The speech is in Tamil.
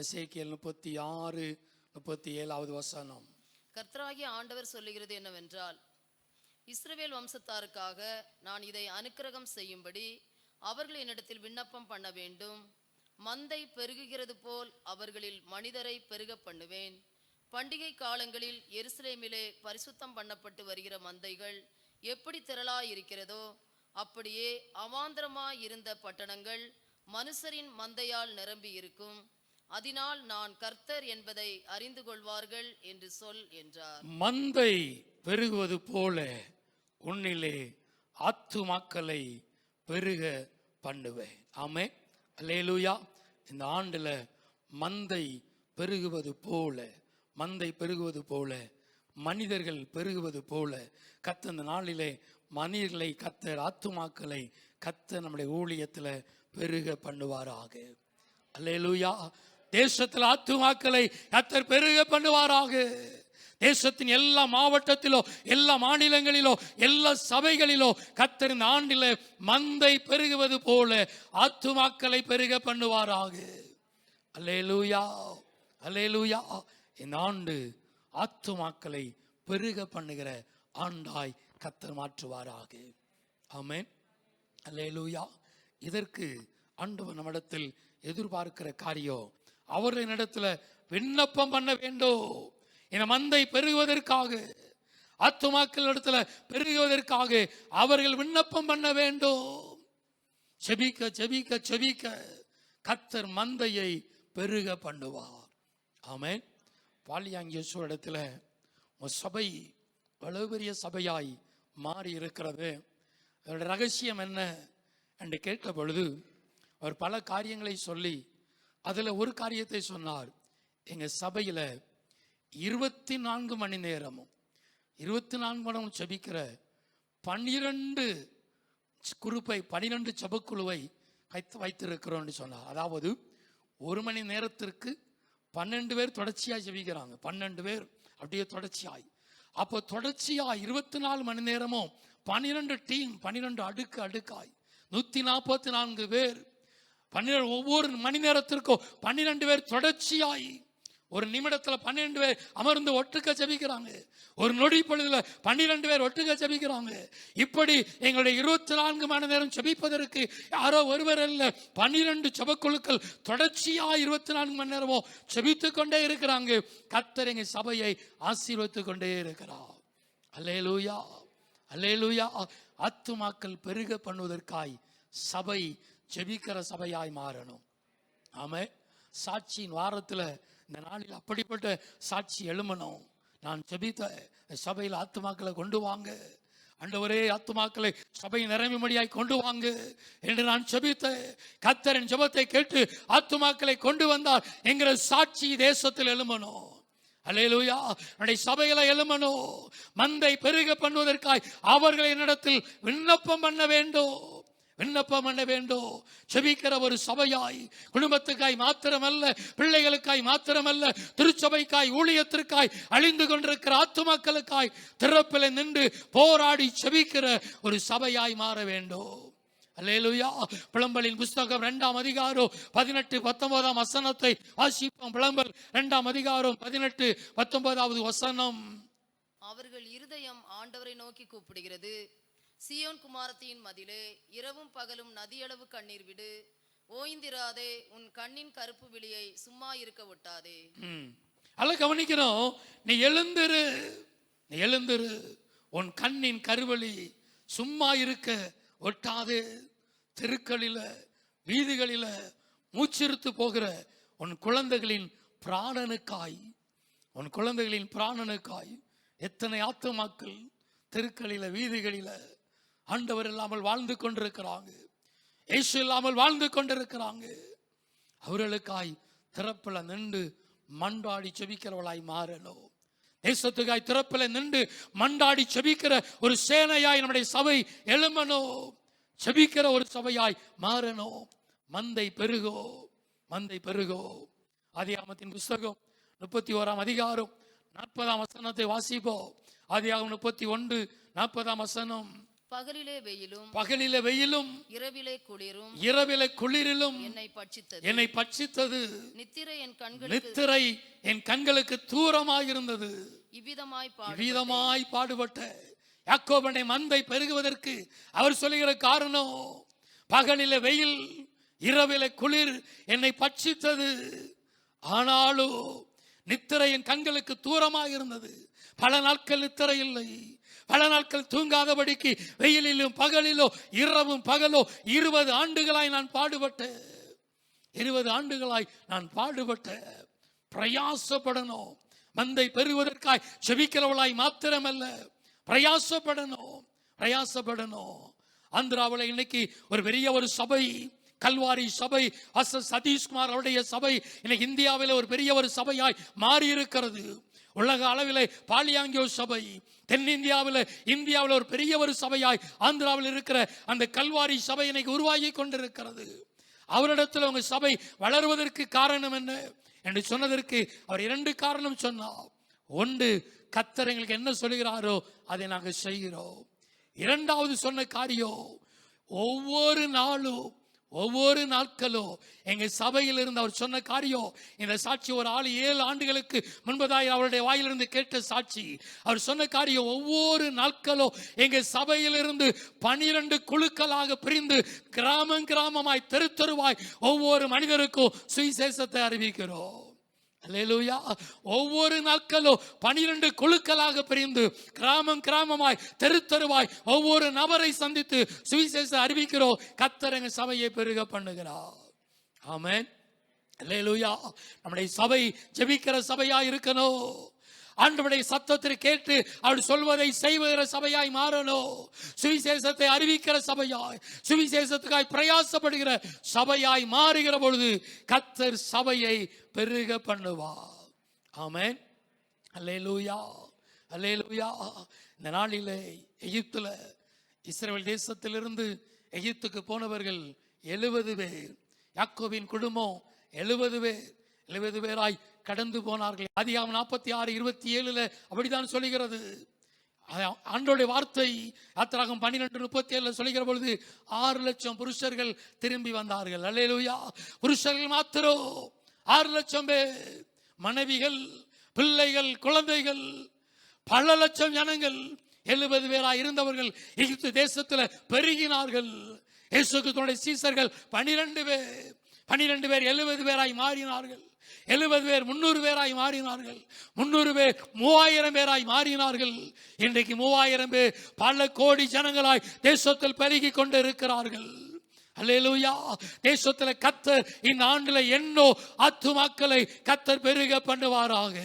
எசேக்கியேல் 36:37 வசனம். கர்த்தராகிய ஆண்டவர் சொல்லுகிறது என்னவென்றால், இஸ்ரவேல் வம்சத்தாருக்காக நான் இதை அனுக்கிரகம் செய்யும்படி அவர்கள் என்னிடத்தில் விண்ணப்பம் பண்ண வேண்டும். மந்தை பெருகுகிறது போல் அவர்களில் மனிதரை பெருக பண்ணுவேன். பண்டிகை காலங்களில் எருசலேமிலே பரிசுத்தம் பண்ணப்பட்டு வருகிற மந்தைகள் எப்படி திரளாயிருக்கிறதோ அப்படியே அவாந்தரமாய் இருந்த பட்டணங்கள் மனுஷரின் மந்தையால் நிரம்பி இருக்கும். அதனால் நான் கர்த்தர் என்பதை அறிந்து கொள்வார்கள் என்று சொல் என்றார். மந்தை பெருகுவது போல உன்னிலே ஆத்துமாக்களை பெருக பண்ணுவேன். ஆமென், அல்லேலூயா. இந்த ஆண்டுல மந்தை பெருகுவது போல, மந்தை பெருகுவது போல, மனிதர்கள் பெருகுவது போல கர்த்தர் இந்த நாளிலே மனிதர்களை கர்த்தர், ஆத்துமாக்களை கர்த்தர் நம்முடைய ஊழியத்துல பெருக பண்ணுவாராக. அல்லேலூயா. தேசத்தில் ஆத்துமாக்களை கர்த்தர் பெருக பண்ணுவாராக. தேசத்தின் எல்லா மாவட்டத்திலோ, எல்லா மாநிலங்களிலோ, எல்லா சபைகளிலோ கர்த்தர் இந்த ஆண்டில மந்தை பெருகுவது போல ஆத்துமாக்களை பெருக பண்ணுவாராக. அல்லேலூயா, அல்லேலூயா. இந்த ஆண்டு ஆத்துமாக்களை பெருக பண்ணுகிற ஆண்டாய் கர்த்தர் மாற்றுவாராக. ஆமென், அல்லேலூயா. இதற்கு ஆண்டவர் நம்மிடத்தில் எதிர்பார்க்கிற காரியம், அவர்களிடத்துல விண்ணப்பம் பண்ண வேண்டும். இந்த மந்தை பெருகுவதற்காக, ஆத்துமாக்கள் இடத்துல பெருகுவதற்காக அவர்கள் விண்ணப்பம் பண்ண வேண்டும். செபிக்க செபிக்க செபிக்க கர்த்தர் மந்தையை பெருக பண்ணுவார். ஆமென். பாலியாங்கியசு இடத்துல ஒரு சபை எவ்வளவு பெரிய சபையாய் மாறி இருக்கிறது. அதோட ரகசியம் என்ன என்று கேட்ட பொழுது அவர் பல காரியங்களை சொல்லி அதுல ஒரு காரியத்தை சொன்னார். எங்க சபையில 24 மணி நேரமும் 24 மணி நேரம் செபிக்கிற 12 குரூப்பை, 12 ஜெபக்குழுவை வைத்திருக்கிறோம்னு சொன்னார். அதாவது 1 மணி நேரத்திற்கு 12 பேர் தொடர்ச்சியாய் ஜெபிக்கிறாங்க. 12 பேர் அப்படியே தொடர்ச்சியாய். அப்போ தொடர்ச்சியா 24 மணி நேரமும் 12 டீம், 12 அடுக்கு அடுக்காய் 144 பேர், 12 ஒவ்வொரு மணி நேரத்திற்கும் 12 பேர் தொடர்ச்சியாய் ஒரு நிமிடத்துல 12 பேர் அமர்ந்து ஒட்டுக்க ஜெபிக்கிறாங்க. ஒரு நொடி பொழுதுல 12 பேர் ஒட்டுக்க ஜெபிக்கிறாங்க. இப்படி எங்களுடைய 24 மணி நேரம் ஜெபிப்பதற்கு யாரோ ஒருவர் அல்ல, 12 ஜெபக்குழுக்கள் தொடர்ச்சியா 24 மணி நேரமும் ஜெபித்து கொண்டே இருக்கிறாங்க. கர்த்தர் எங்க சபையை ஆசீர்வதித்து கொண்டே இருக்கிறார். அல்லேலூயா, அல்லேலூயா. ஆத்துமாக்கள் பெருக பண்ணுவதற்காய் சபை ஜெபிக்கிற சபையாய் மாறணும். ஆமே. சாட்சியின் வாரத்துல இந்த நாளில் அப்படிப்பட்ட சாட்சி எழுமணும். நான் ஜெபித்த சபையில் ஆத்துமாக்களை கொண்டு வாங்க ஆண்டவரே, ஆத்துமாக்களை சபை நிரம்பிமடியாய் கொண்டு வாங்க என்று நான் ஜெபித்த கர்த்தரின் ஜெபத்தை கேட்டு ஆத்துமாக்களை கொண்டு வந்தார் என்கிற சாட்சி தேசத்தில் எழுமணும். அல்லேலூயா. நம்முடைய சபையில எழுமணும். மந்தை பெருக பண்ணுவதற்காய் அவர்களை என்னிடத்தில் விண்ணப்பம் பண்ண வேண்டும், விண்ணப்பம் பண்ண வேண்டும். செபிக்கிற ஒரு சபையாய், குடும்பத்துக்காய் மாத்திரமல்ல, பிள்ளைகளுக்காய் மாத்திரமல்ல, திருச்சபைக்காய், ஊழியத்திற்காய், அழிந்து கொண்டிருக்கிற ஆத்துமாக்களுக்காய் திறப்பில் நின்று போராடி செபிக்கிற ஒரு சபையாய் மாற வேண்டும். அல்லேலூயா. புலம்பலின் புஸ்தகம் 2ஆம் அதிகாரம் 18-19 வசனத்தை வாசிப்போம். புலம்பல் 2ஆம் அதிகாரம் 18-19 வசனம். அவர்கள் இருதயம் ஆண்டவரை நோக்கி கூப்பிடுகிறது. சீயோன் குமாரத்தின் மதிலே இரவும் பகலும் நதியளவு கண்ணீர் விடு. ஓய்ந்திராதே, உன் கண்ணின் கருப்பு விழியை சும்மா இருக்க விட்டாதே. அல்ல கவனிக்கிறோம். நீ எழுந்திரு, நீ எழுந்திரு, உன் கண்ணின் கருவழி சும்மா இருக்க ஒட்டாதே. தெருக்களில, வீதிகளில மூச்சிருத்து போகிற உன் குழந்தைகளின் பிராணனுக்காய், உன் குழந்தைகளின் பிராணனுக்காய் எத்தனை ஆத்துமாக்கள் தெருக்களில, வீதிகளில ஆண்டவர் இல்லாமல் வாழ்ந்து கொண்டிருக்கிறாங்க, இயேசு இல்லாமல் வாழ்ந்து கொண்டிருக்கிறாங்க. அவர்களுக்காய் திறப்பில் நின்று மண்டாடி செபிக்கிறவளாய் மாறணும். தேசத்துக்காய் திறப்பில் நின்று மண்டாடி செபிக்கிற ஒரு சேனையாய் நம்முடைய சபை எழுமணும். செபிக்கிற ஒரு சபையாய் மாறணும். மந்தை பெருகோ, மந்தை பெருகோ. ஆதியாகமத்தின் புஸ்தகம் 31ஆம் அதிகாரம் 40ஆம் வசனத்தை வாசிப்போம். ஆதியாகமம் 31:40 வசனம். பகலிலே வெயிலும் இரவிலே குளிரிலும் என்னை பட்சித்தது. நித்திரை என் கண்களுக்கு தூரமாயிருந்தது. இவ்விதமாய் பாடுபட்ட யாக்கோபனை மந்தை பெருகுவதற்கு அவர் சொல்லுகிற காரணம், பகலிலே வெயில் இரவிலே குளிர் என்னை பட்சித்தது, ஆனாலும் நித்திரை என் கண்களுக்கு தூரமாயிருந்தது. பல நாட்கள் நித்திரை இல்லை, பல நாட்கள் தூங்காதபடிக்கு வெயிலிலும் பகலிலோ இரவும் பகலோ 20 ஆண்டுகளாய் நான் பாடுபட்டேன். 20 ஆண்டுகளாய் நான் பாடுபட்டேன். பிரயாசப்படணும். மந்தை பெறுவதற்காய் செபிக்கிறவளாய் மாத்திரமல்ல, பிரயாசப்படணும். ஆந்திராவில் இன்னைக்கு ஒரு பெரிய ஒரு சபை, கல்வாரி சபை, சதீஷ்குமார் அவருடைய சபை இன்னைக்கு இந்தியாவில் ஒரு பெரிய ஒரு சபையாய் மாறி இருக்கிறது. உலக அளவில் பாலியாங்கியோ சபை, இந்தியாவில் ஒரு பெரிய ஒரு சபையாய் ஆந்திராவில் இருக்கிற அந்த கல்வாரி சபை இன்னைக்கு உருவாகி கொண்டிருக்கிறது. அவரிடத்தில் உங்க சபை வளருவதற்கு காரணம் என்ன என்று சொன்னதற்கு அவர் 2 காரணம் சொன்னார். ஒன்று, கர்த்தர் எங்களுக்கு என்ன சொல்கிறாரோ அதை நாங்கள் செய்கிறோம். 2வது சொன்ன காரியம், ஒவ்வொரு நாளும் ஒவ்வொரு நாட்களும் எங்க சபையில் இருந்து அவர் சொன்ன காரியம். இந்த சாட்சி ஒரு ஆள் 7 ஆண்டுகளுக்கு முன்பதாய் அவருடைய வாயிலிருந்து கேட்ட சாட்சி. அவர் சொன்ன காரியம், ஒவ்வொரு நாட்களும் எங்க சபையிலிருந்து 12 குழுக்களாக பிரிந்து கிராமமாய் தெருவாய் ஒவ்வொரு மனிதருக்கும் சுவிசேஷத்தை அறிவிக்கிறோம். அல்லேலூயா. ஒவ்வொரு நாட்களும் 12 குழுக்களாக பிரிந்து கிராமமாய் தெருவாய் ஒவ்வொரு நபரை சந்தித்து சுவிசேஷம் அறிவிக்கிறோம். கர்த்தர் எங்க சபையை பெருக பண்ணுகிறார். ஆமென். அல்லேலூயா. நம்முடைய சபை ஜெபிக்கிற சபையா இருக்கணும். ஆண்டவருடைய சத்தத்தை கேட்டு அவர் சொல்வதை செய்கிற சபையாய் மாறணும். சுவிசேஷத்தை அறிவிக்கிற சபையாய், சுவிசேஷத்துக்காய் பிரயாசப்படுகிற சபையாய் மாறுகிற பொழுது கர்த்தர் சபையை பெருக பண்ணுவார். ஆமென். அல்லேலூயா. இந்த நாளிலே எகிப்துல இஸ்ரவேல் தேசத்திலிருந்து எகிப்துக்கு போனவர்கள் 70 பேர். யாக்கோபின் குடும்பம் 70 பேராய் கடந்து போனார்கள். ஆதியாகமம் 46:27 அப்படித்தான் சொல்லுகிறது. ஆண்டவருடைய வார்த்தை யாத்திராகமம் 12:37 சொல்லுகிற பொழுது 6 லட்சம் புருஷர்கள் திரும்பி வந்தார்கள். அல்லேலூயா. புருஷர்கள் மாத்திரம் 6 லட்சம் பேர், மனைவிகள், பிள்ளைகள், குழந்தைகள், பல லட்சம் ஜனங்கள் 70 பேராய் இருந்தவர்கள் எகிப்து தேசத்தில் பெருகினார்கள். இயேசு கிறிஸ்துவின் சீஷர்கள் 12 பேர் 70 பேராய் மாறினார்கள். 70 பேர் 300 பேராய் மாறினார்கள். 300 பேர் 3000 பேராய் மாறினார்கள். இன்றைக்கு 3000 பேர் பல கோடி ஜனங்களாய் தேசத்தில் பெருகி கொண்டு இருக்கிறார்கள். அல்லேலூயா. தேசத்தில் கர்த்தர் இந்த ஆண்டுல எண்ணோ ஆத்துமாக்களை கர்த்தர் பெருக பண்ணுவாராக.